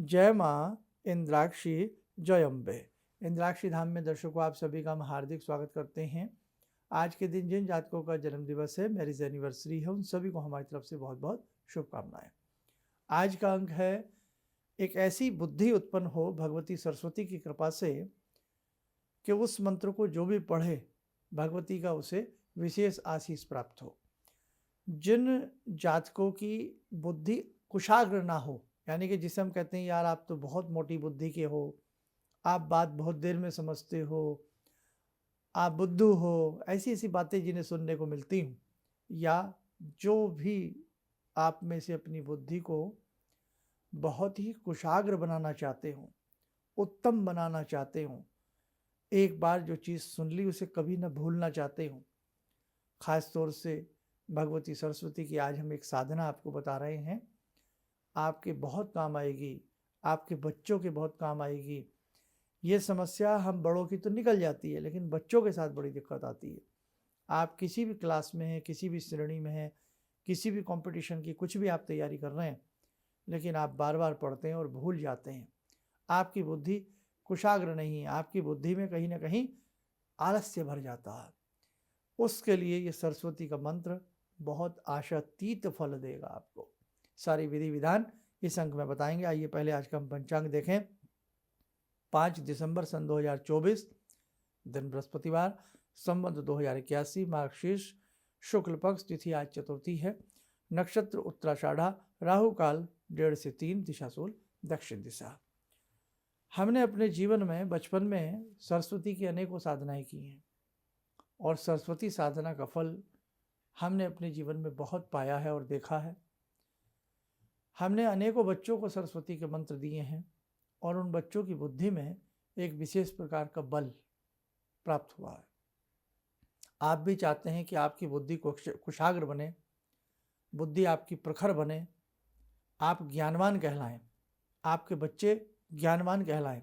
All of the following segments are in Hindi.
जय माँ इंद्राक्षी जय अम्बे। इंद्राक्षी धाम में दर्शकों आप सभी का हम हार्दिक स्वागत करते हैं। आज के दिन जिन जातकों का जन्म दिवस है, मैरिज एनिवर्सरी है, उन सभी को हमारी तरफ से बहुत बहुत शुभकामनाएं। आज का अंक है एक ऐसी बुद्धि उत्पन्न हो भगवती सरस्वती की कृपा से कि उस मंत्र को जो भी पढ़े भगवती का उसे विशेष आशीष प्राप्त हो। जिन जातकों की बुद्धि कुशाग्र ना हो, यानी कि जिसे हम कहते हैं यार आप तो बहुत मोटी बुद्धि के हो, आप बात बहुत देर में समझते हो, आप बुद्धू हो, ऐसी ऐसी बातें जिन्हें सुनने को मिलती हूँ, या जो भी आप में से अपनी बुद्धि को बहुत ही कुशाग्र बनाना चाहते हो, उत्तम बनाना चाहते हो, एक बार जो चीज़ सुन ली उसे कभी न भूलना चाहते हो, खास तौर से भगवती सरस्वती की आज हम एक साधना आपको बता रहे हैं। आपके बहुत काम आएगी, आपके बच्चों के बहुत काम आएगी। ये समस्या हम बड़ों की तो निकल जाती है, लेकिन बच्चों के साथ बड़ी दिक्कत आती है। आप किसी भी क्लास में हैं, किसी भी श्रेणी में हैं, किसी भी कंपटीशन की कुछ भी आप तैयारी कर रहे हैं, लेकिन आप बार बार पढ़ते हैं और भूल जाते हैं। आपकी बुद्धि कुशाग्र नहीं है, आपकी बुद्धि में कहीं ना कहीं आलस्य भर जाता है। उसके लिए ये सरस्वती का मंत्र बहुत आशातीत फल देगा आपको। सारी विधि विधान इस अंक में बताएंगे। आइए पहले आज का हम पंचांग देखें। 5 दिसंबर सन 2024, दिन बृहस्पतिवार, संवत 2081, मार्गशीर्ष शुक्ल पक्ष, तिथि आज चतुर्थी है, नक्षत्र उत्तराषाढ़ा, राहु काल 1:30 से 3, दिशा सूल दक्षिण दिशा। हमने अपने जीवन में बचपन में सरस्वती की अनेकों साधनाएं की हैं और सरस्वती साधना का फल हमने अपने जीवन में बहुत पाया है और देखा है। हमने अनेकों बच्चों को सरस्वती के मंत्र दिए हैं और उन बच्चों की बुद्धि में एक विशेष प्रकार का बल प्राप्त हुआ है। आप भी चाहते हैं कि आपकी बुद्धि कुशाग्र बने, बुद्धि आपकी प्रखर बने, आप ज्ञानवान कहलाएं, आपके बच्चे ज्ञानवान कहलाएं,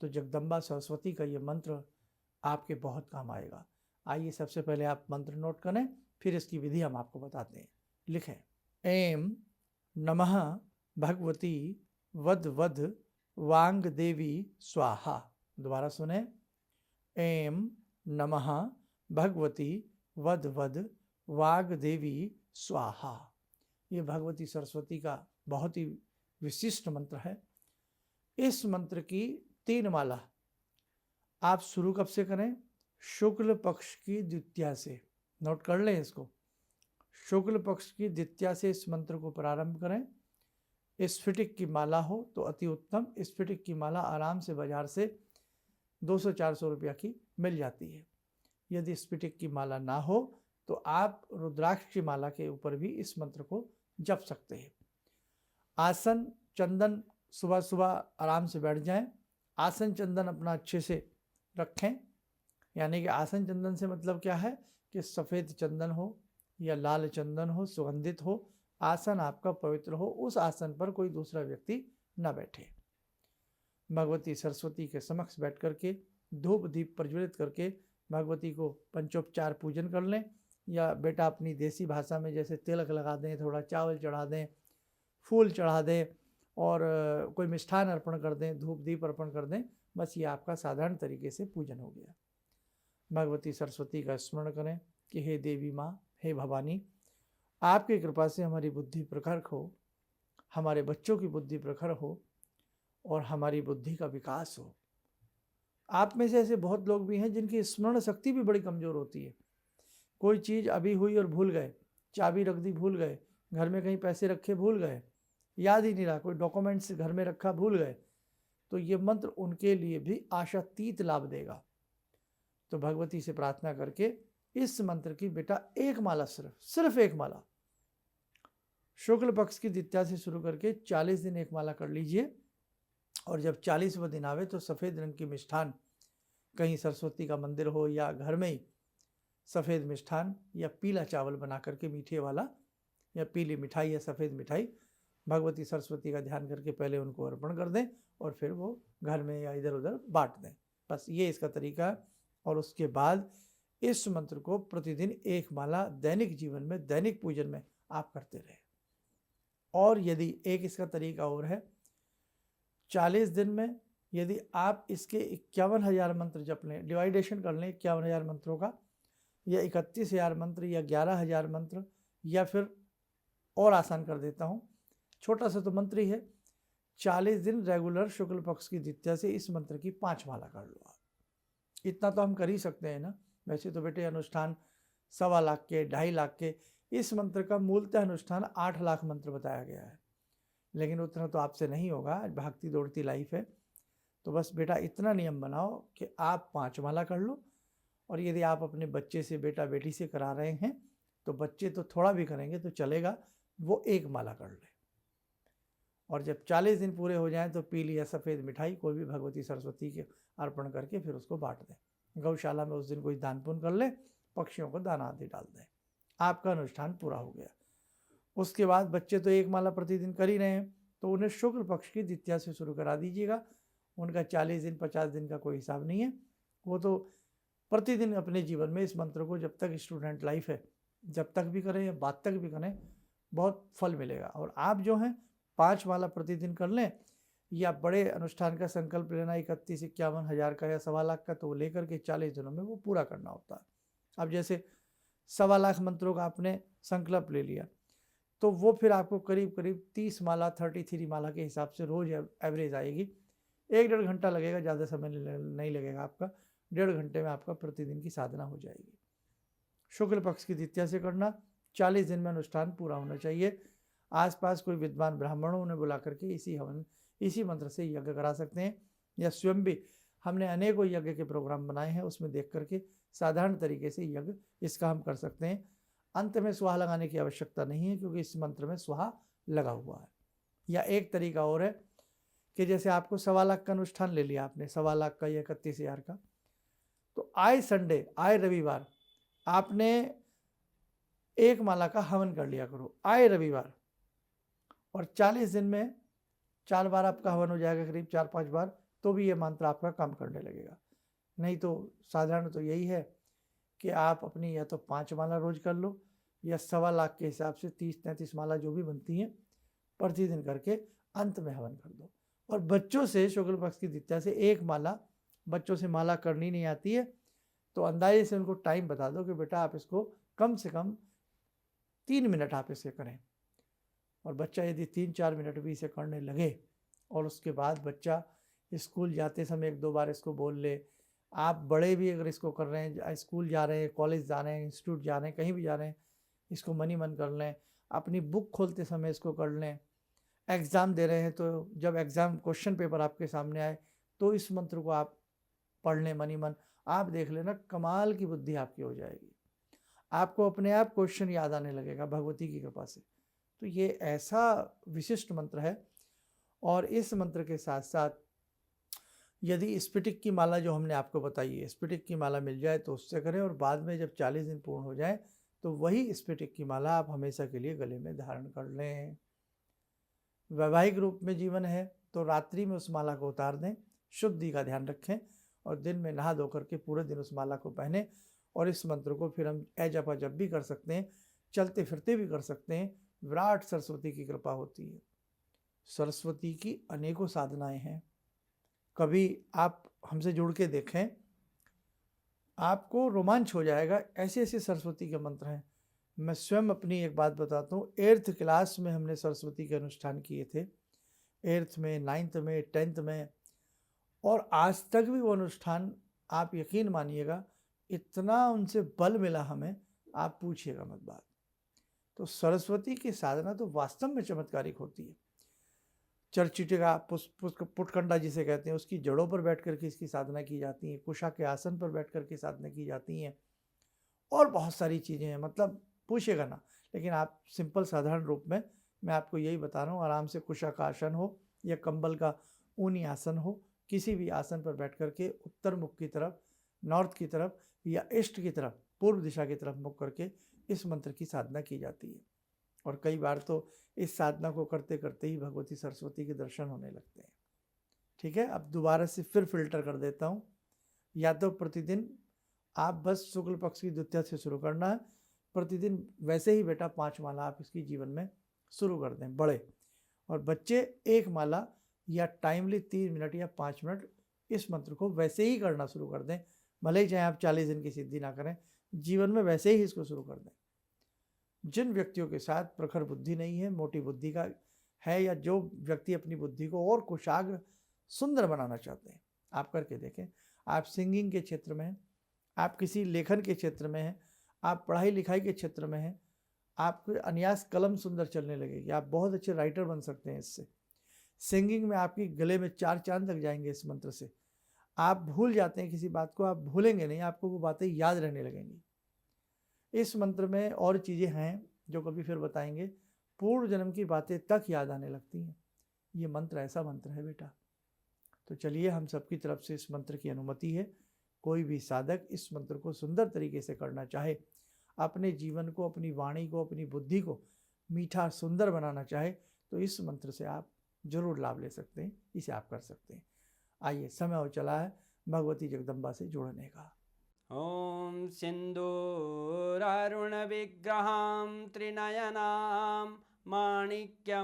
तो जगदम्बा सरस्वती का ये मंत्र आपके बहुत काम आएगा। आइए सबसे पहले आप मंत्र नोट करें, फिर इसकी विधि हम आपको बताते हैं। लिखें, ऐं नमः भगवती वद वद वांग देवी स्वाहा। दोबारा सुने, ऐं नमः भगवती वद वद वाग देवी स्वाहा। ये भगवती सरस्वती का बहुत ही विशिष्ट मंत्र है। इस मंत्र की 3 माला आप शुरू कब से करें? शुक्ल पक्ष की द्वितीया से। नोट कर लें इसको, शुक्ल पक्ष की द्वितीया से इस मंत्र को प्रारंभ करें। स्फटिक की माला हो तो अति उत्तम। स्फटिक की माला आराम से बाजार से 200-400 रुपया की मिल जाती है। यदि स्फटिक की माला ना हो तो आप रुद्राक्ष की माला के ऊपर भी इस मंत्र को जप सकते हैं। आसन चंदन, सुबह सुबह आराम से बैठ जाएं। आसन चंदन अपना अच्छे से रखें, यानी कि आसन चंदन से मतलब क्या है कि सफ़ेद चंदन हो या लाल चंदन हो, सुगंधित हो, आसन आपका पवित्र हो, उस आसन पर कोई दूसरा व्यक्ति न बैठे। भगवती सरस्वती के समक्ष बैठ करके धूप दीप प्रज्वलित करके भगवती को पंचोपचार पूजन कर लें, या बेटा अपनी देसी भाषा में जैसे तिलक लगा दें, थोड़ा चावल चढ़ा दें, फूल चढ़ा दें और कोई मिष्ठान अर्पण कर दें, धूप दीप अर्पण कर दें। बस ये आपका साधारण तरीके से पूजन हो गया। भगवती सरस्वती का स्मरण करें कि हे देवी माँ, हे भवानी, आपकी कृपा से हमारी बुद्धि प्रखर हो, हमारे बच्चों की बुद्धि प्रखर हो और हमारी बुद्धि का विकास हो। आप में से ऐसे बहुत लोग भी हैं जिनकी स्मरण शक्ति भी बड़ी कमज़ोर होती है। कोई चीज़ अभी हुई और भूल गए, चाबी रख दी भूल गए, घर में कहीं पैसे रखे भूल गए, याद ही नहीं रहा, कोई डॉक्यूमेंट्स घर में रखा भूल गए, तो ये मंत्र उनके लिए भी आशातीत लाभ देगा। तो भगवती से प्रार्थना करके इस मंत्र की बेटा एक माला, सिर्फ एक माला, शुक्ल पक्ष की द्वितीया से शुरू करके 40 दिन एक माला कर लीजिए। और जब 40वां दिन आवे तो सफ़ेद रंग की मिष्ठान, कहीं सरस्वती का मंदिर हो या घर में ही सफ़ेद मिष्ठान या पीला चावल बना करके मीठे वाला, या पीली मिठाई या सफ़ेद मिठाई, भगवती सरस्वती का ध्यान करके पहले उनको अर्पण कर दें और फिर वो घर में या इधर उधर बांट दें। बस ये इसका तरीका है। और उसके बाद इस मंत्र को प्रतिदिन एक माला दैनिक जीवन में, दैनिक पूजन में आप करते रहें। और यदि एक इसका तरीका और है 40 दिन में यदि आप इसके 51,000 मंत्र जप लें, डिवाइडेशन कर लें 51,000 मंत्रों का, या 31,000 मंत्र, या 11,000 मंत्र, या फिर और आसान कर देता हूँ, छोटा सा तो मंत्र ही है, 40 दिन रेगुलर शुक्ल पक्ष की द्वितीया से इस मंत्र की 5 माला कर लो आप। इतना तो हम कर ही सकते हैं ना। वैसे तो बेटे अनुष्ठान 1.25 लाख के, 2.5 लाख के, इस मंत्र का मूलतः अनुष्ठान 8 लाख मंत्र बताया गया है, लेकिन उतना तो आपसे नहीं होगा, भागती दौड़ती लाइफ है। तो बस बेटा इतना नियम बनाओ कि आप 5 माला कर लो, और यदि आप अपने बच्चे से, बेटा बेटी से करा रहे हैं, तो बच्चे तो थोड़ा भी करेंगे तो चलेगा, वो 1 माला कर ले। और जब 40 दिन पूरे हो जाएं तो पीली या सफ़ेद मिठाई कोई भी भगवती सरस्वती के अर्पण करके फिर उसको बांट दें। गौशाला में उस दिन कोई दान पुण्य कर ले, पक्षियों को दाना आदि डाल दें, आपका अनुष्ठान पूरा हो गया। उसके बाद बच्चे तो 1 माला प्रतिदिन कर ही रहे हैं, तो उन्हें शुक्ल पक्ष की द्वितीया से शुरू करा दीजिएगा। उनका 40 दिन 50 दिन का कोई हिसाब नहीं है, वो तो प्रतिदिन अपने जीवन में इस मंत्र को, जब तक स्टूडेंट लाइफ है, जब तक भी करें या बाद तक भी करें, बहुत फल मिलेगा। और आप जो हैं 5 माला प्रतिदिन कर लें, या बड़े अनुष्ठान का संकल्प लेना 31-51 हज़ार का या 1.25 लाख का, तो वो लेकर के 40 दिनों में वो पूरा करना होता है। अब जैसे 1.25 लाख मंत्रों का आपने संकल्प ले लिया, तो वो फिर आपको करीब करीब 30 माला, 33 माला के हिसाब से रोज एवरेज आएगी। 1-1.5 घंटा लगेगा, ज़्यादा समय नहीं लगेगा आपका, 1.5 घंटे में आपका प्रतिदिन की साधना हो जाएगी। शुक्ल पक्ष की द्वितीया से करना, 40 दिन में अनुष्ठान पूरा होना चाहिए। आसपास कोई विद्वान ब्राह्मण हो, उन्हें बुला करके इसी मंत्र से यज्ञ करा सकते हैं, या स्वयं भी हमने अनेकों यज्ञ के प्रोग्राम बनाए हैं, उसमें देख करके साधारण तरीके से यज्ञ इसका हम कर सकते हैं। अंत में स्वाहा लगाने की आवश्यकता नहीं है, क्योंकि इस मंत्र में स्वाहा लगा हुआ है। या एक तरीका और है कि जैसे आपको 1.25 लाख का अनुष्ठान ले लिया आपने, 1.25 लाख का या 31,000 का, तो आए संडे, आए रविवार आपने 1 माला का हवन कर लिया करो, आए रविवार, और 40 दिन में 4 बार आपका हवन हो जाएगा, करीब 4-5 बार, तो भी ये मंत्र आपका काम करने लगेगा। नहीं तो साधारण तो यही है कि आप अपनी या तो 5 माला रोज कर लो, या 1.25 लाख के हिसाब से 30-33 माला जो भी बनती हैं प्रतिदिन करके अंत में हवन कर दो। और बच्चों से शुक्ल पक्ष की द्वितीया से 1 माला, बच्चों से माला करनी नहीं आती है तो अंदाजे से उनको टाइम बता दो कि बेटा आप इसको कम से कम 3 मिनट आप इसे करें। और बच्चा यदि 3-4 मिनट भी इसे करने लगे, और उसके बाद बच्चा स्कूल जाते समय 1-2 बार इसको बोल ले, आप बड़े भी अगर इसको कर रहे हैं, स्कूल जा रहे हैं, कॉलेज जा रहे हैं, इंस्टीट्यूट जा रहे हैं, कहीं भी जा रहे हैं, इसको मन ही मन कर लें। अपनी बुक खोलते समय इसको कर लें। एग्ज़ाम दे रहे हैं तो जब एग्ज़ाम क्वेश्चन पेपर आपके सामने आए तो इस मंत्र को आप पढ़ लें मन ही मन। आप देख लेना कमाल की बुद्धि आपकी हो जाएगी, आपको अपने आप क्वेश्चन याद आने लगेगा भगवती की कृपा से। तो ये ऐसा विशिष्ट मंत्र है। और इस मंत्र के साथ साथ यदि स्फटिक की माला जो हमने आपको बताई है, स्फटिक की माला मिल जाए तो उससे करें, और बाद में जब 40 दिन पूर्ण हो जाए तो वही स्फटिक की माला आप हमेशा के लिए गले में धारण कर लें। वैवाहिक रूप में जीवन है तो रात्रि में उस माला को उतार दें, शुद्धि का ध्यान रखें, और दिन में नहा धो करके पूरे दिन उस माला को पहने। और इस मंत्र को फिर हम जप जब भी कर सकते हैं, चलते फिरते भी कर सकते हैं। विराट सरस्वती की कृपा होती है। सरस्वती की अनेकों साधनाएं हैं, कभी आप हमसे जुड़ के देखें, आपको रोमांच हो जाएगा। ऐसे ऐसे सरस्वती के मंत्र हैं। मैं स्वयं अपनी एक बात बताता हूँ, 8th क्लास में हमने सरस्वती के अनुष्ठान किए थे, 8th में, 9th में, 10th में, और आज तक भी वो अनुष्ठान, आप यकीन मानिएगा, इतना उनसे बल मिला हमें, आप पूछिएगा मत बात। तो सरस्वती की साधना तो वास्तव में चमत्कारिक होती है। चरचिटिका, पुटकंडा जिसे कहते हैं, उसकी जड़ों पर बैठ करके इसकी साधना की जाती है, कुशा के आसन पर बैठ करके साधना की जाती हैं, और बहुत सारी चीज़ें हैं, मतलब पूछेगा ना। लेकिन आप सिंपल साधारण रूप में मैं आपको यही बता रहा हूँ, आराम से कुशा का आसन हो या कंबल का ऊनी आसन हो, किसी भी आसन पर बैठ करके उत्तर मुख की तरफ, नॉर्थ की तरफ या ईस्ट की तरफ, पूर्व दिशा की तरफ मुख करके इस मंत्र की साधना की जाती है। और कई बार तो इस साधना को करते करते ही भगवती सरस्वती के दर्शन होने लगते हैं। ठीक है, अब दोबारा से फिर फिल्टर कर देता हूँ। या तो प्रतिदिन आप बस शुक्ल पक्ष की द्वितीया से शुरू करना है, प्रतिदिन वैसे ही बेटा 5 माला आप इसकी जीवन में शुरू कर दें, बड़े। और बच्चे 1 माला या टाइमली 3 मिनट या 5 मिनट इस मंत्र को वैसे ही करना शुरू कर दें। भले ही चाहे आप 40 दिन की सिद्धि ना करें, जीवन में वैसे ही इसको शुरू कर दें। जिन व्यक्तियों के साथ प्रखर बुद्धि नहीं है, मोटी बुद्धि का है, या जो व्यक्ति अपनी बुद्धि को और कुशाग्र सुंदर बनाना चाहते हैं, आप करके देखें। आप सिंगिंग के क्षेत्र में हैं, आप किसी लेखन के क्षेत्र में हैं, आप पढ़ाई लिखाई के क्षेत्र में हैं, आपके अन्यास कलम सुंदर चलने लगेगी, आप बहुत अच्छे राइटर बन सकते हैं इससे। सिंगिंग में आपकी गले में 4 चांद लग जाएंगे इस मंत्र से। आप भूल जाते हैं किसी बात को, आप भूलेंगे नहीं, आपको वो बातें याद रहने लगेंगी। इस मंत्र में और चीज़ें हैं जो कभी फिर बताएंगे। पूर्व जन्म की बातें तक याद आने लगती हैं। ये मंत्र ऐसा मंत्र है बेटा। तो चलिए, हम सबकी तरफ से इस मंत्र की अनुमति है। कोई भी साधक इस मंत्र को सुंदर तरीके से करना चाहे, अपने जीवन को, अपनी वाणी को, अपनी बुद्धि को मीठा सुंदर बनाना चाहे, तो इस मंत्र से आप जरूर लाभ ले सकते हैं। इसे आप कर सकते हैं। आइए, समय हो चला है भगवती जगदम्बा से जुड़ने का। ॐ सिन्दूरारुण विग्रहां त्रिनयनां माणिक्यमूले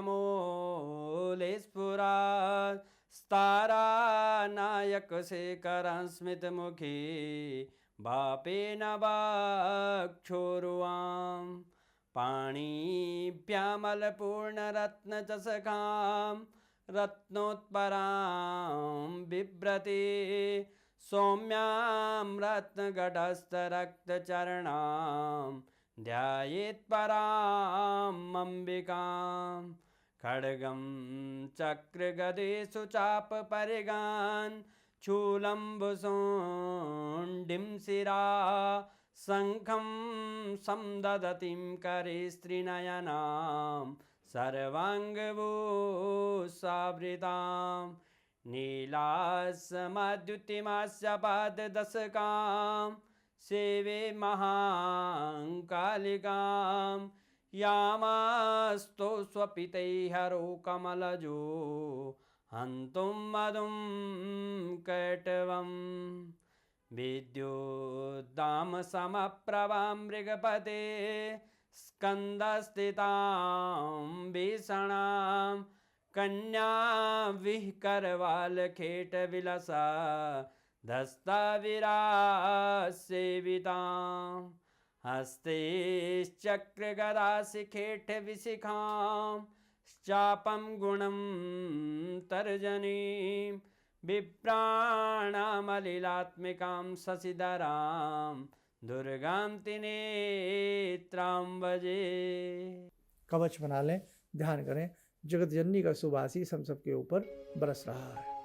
स्फुरात् स्तारानायकशेखरं स्मितमुखी बापेन वक्षोरुवां पाणिभ्यामलपूर्णरत्नचषकां रत्नोत्परां बिभ्रति सौम्यां रत्नगटस्थरक्तचरणां ध्यायेत् परां अम्बिकां खड्गं चक्रगदेषु चापपरिगान् शूलम्बुशुण्डिं शिरा शङ्खं संदधतीं करे स्त्रीनयनां सर्वाङ्गभूषावृताम् नीलासमद्युतिमास्य पाददशकां सेवे महाकालिकां यामास्तो स्वपितैहरो कमलजो हन्तुं मधुं कैटवं विद्युद्दामसमप्रभां मृगपते स्कन्दस्थितां भीषणां कन्या विहकरवालखेटविलसा धस्ताविरासेवितां हस्तेश्चक्रगदाशिखेटविशिखां चापं गुणं तर्जनीं विप्राणामलिलात्मिकां शशिधरां दुर्गां त्रिनेत्रां भजे। कवच बना लें, ध्यान करें। जगत जननी का शुभ आशीष हम सबके ऊपर बरस रहा है।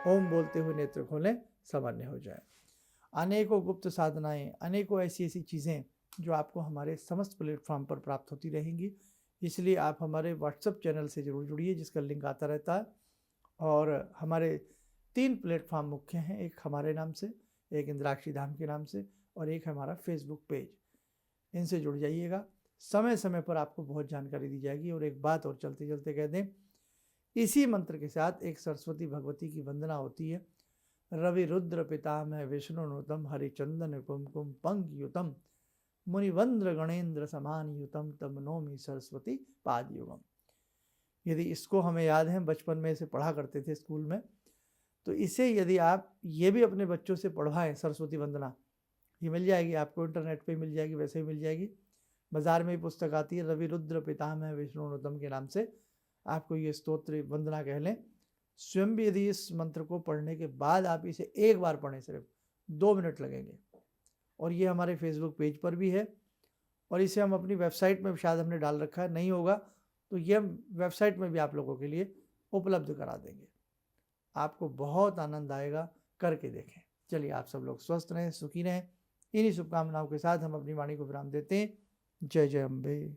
ओम बोलते हुए नेत्र खोलें, सामान्य हो जाए। अनेकों गुप्त साधनाएं, अनेकों ऐसी ऐसी चीज़ें जो आपको हमारे समस्त प्लेटफॉर्म पर प्राप्त होती रहेंगी। इसलिए आप हमारे व्हाट्सएप चैनल से जरूर जुड़िए, जिसका लिंक आता रहता है। और हमारे 3 प्लेटफॉर्म मुख्य हैं, एक हमारे नाम से, एक इंद्राक्षी धाम के नाम से, और एक हमारा फेसबुक पेज। इनसे जुड़ जाइएगा। समय समय पर आपको बहुत जानकारी दी जाएगी। और एक बात और चलते चलते कह दें, इसी मंत्र के साथ एक सरस्वती भगवती की वंदना होती है। रवि रुद्र पितामह विष्णुनुतम हरिचंदन कुमकुम पंकयुतम मुनिवंद्र गणेन्द्र समान युतम तम नौमि सरस्वती पाद युगम। यदि इसको हमें याद है, बचपन में इसे पढ़ा करते थे स्कूल में, तो इसे यदि आप ये भी अपने बच्चों से पढ़वाएं, सरस्वती वंदना, ये मिल जाएगी आपको, इंटरनेट पे मिल जाएगी, वैसे ही मिल जाएगी। बाजार में ही पुस्तक आती है, रवि रुद्र पितामह विष्णुनुतम के नाम से। आपको ये स्तोत्र वंदना कह लें। स्वयं भी यदि इस मंत्र को पढ़ने के बाद आप इसे एक बार पढ़ें, सिर्फ 2 मिनट लगेंगे। और ये हमारे फेसबुक पेज पर भी है, और इसे हम अपनी वेबसाइट में शायद हमने डाल रखा है, नहीं होगा तो ये हम वेबसाइट में भी आप लोगों के लिए उपलब्ध करा देंगे। आपको बहुत आनंद आएगा, करके देखें। चलिए, आप सब लोग स्वस्थ रहें, सुखी रहें। इन्हीं शुभकामनाओं के साथ हम अपनी वाणी को विराम देते हैं। जय जय अम्बे।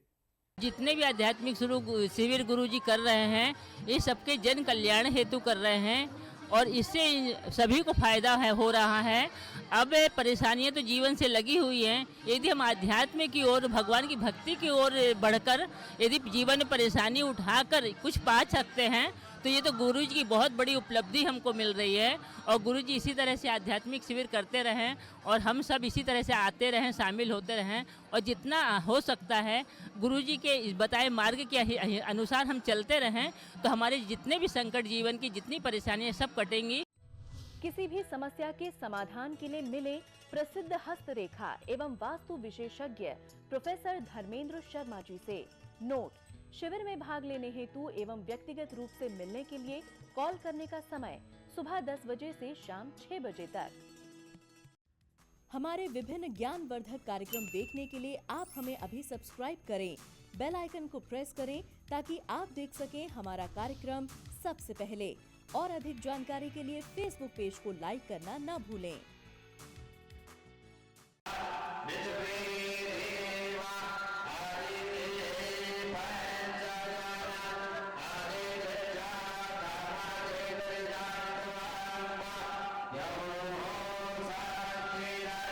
जितने भी आध्यात्मिक शिविर गुरु जी कर रहे हैं, ये सबके जन कल्याण हेतु कर रहे हैं, और इससे सभी को फायदा हो रहा है। अब परेशानियां तो जीवन से लगी हुई हैं। यदि हम आध्यात्म की ओर, भगवान की भक्ति की ओर बढ़कर यदि जीवन में परेशानी उठाकर कुछ पा सकते हैं, तो ये तो गुरु जी की बहुत बड़ी उपलब्धि हमको मिल रही है। और गुरु जी इसी तरह से आध्यात्मिक शिविर करते रहें और हम सब इसी तरह से आते रहें, शामिल होते रहें और जितना हो सकता है गुरु जी के इस बताए मार्ग के अनुसार हम चलते रहें तो हमारे जितने भी संकट, जीवन की जितनी परेशानियाँ सब कटेंगी। किसी भी समस्या के समाधान के लिए मिले प्रसिद्ध हस्तरेखा एवं वास्तु विशेषज्ञ प्रोफेसर धर्मेंद्र शर्मा जी से। नोट: शिविर में भाग लेने हेतु एवं व्यक्तिगत रूप से मिलने के लिए कॉल करने का समय सुबह 10 बजे से शाम 6 बजे तक। हमारे विभिन्न ज्ञानवर्धक कार्यक्रम देखने के लिए आप हमें अभी सब्सक्राइब करें, बेल आइकन को प्रेस करें ताकि आप देख सकें हमारा कार्यक्रम सबसे पहले। और अधिक जानकारी के लिए फेसबुक पेज को लाइक करना न भूलें।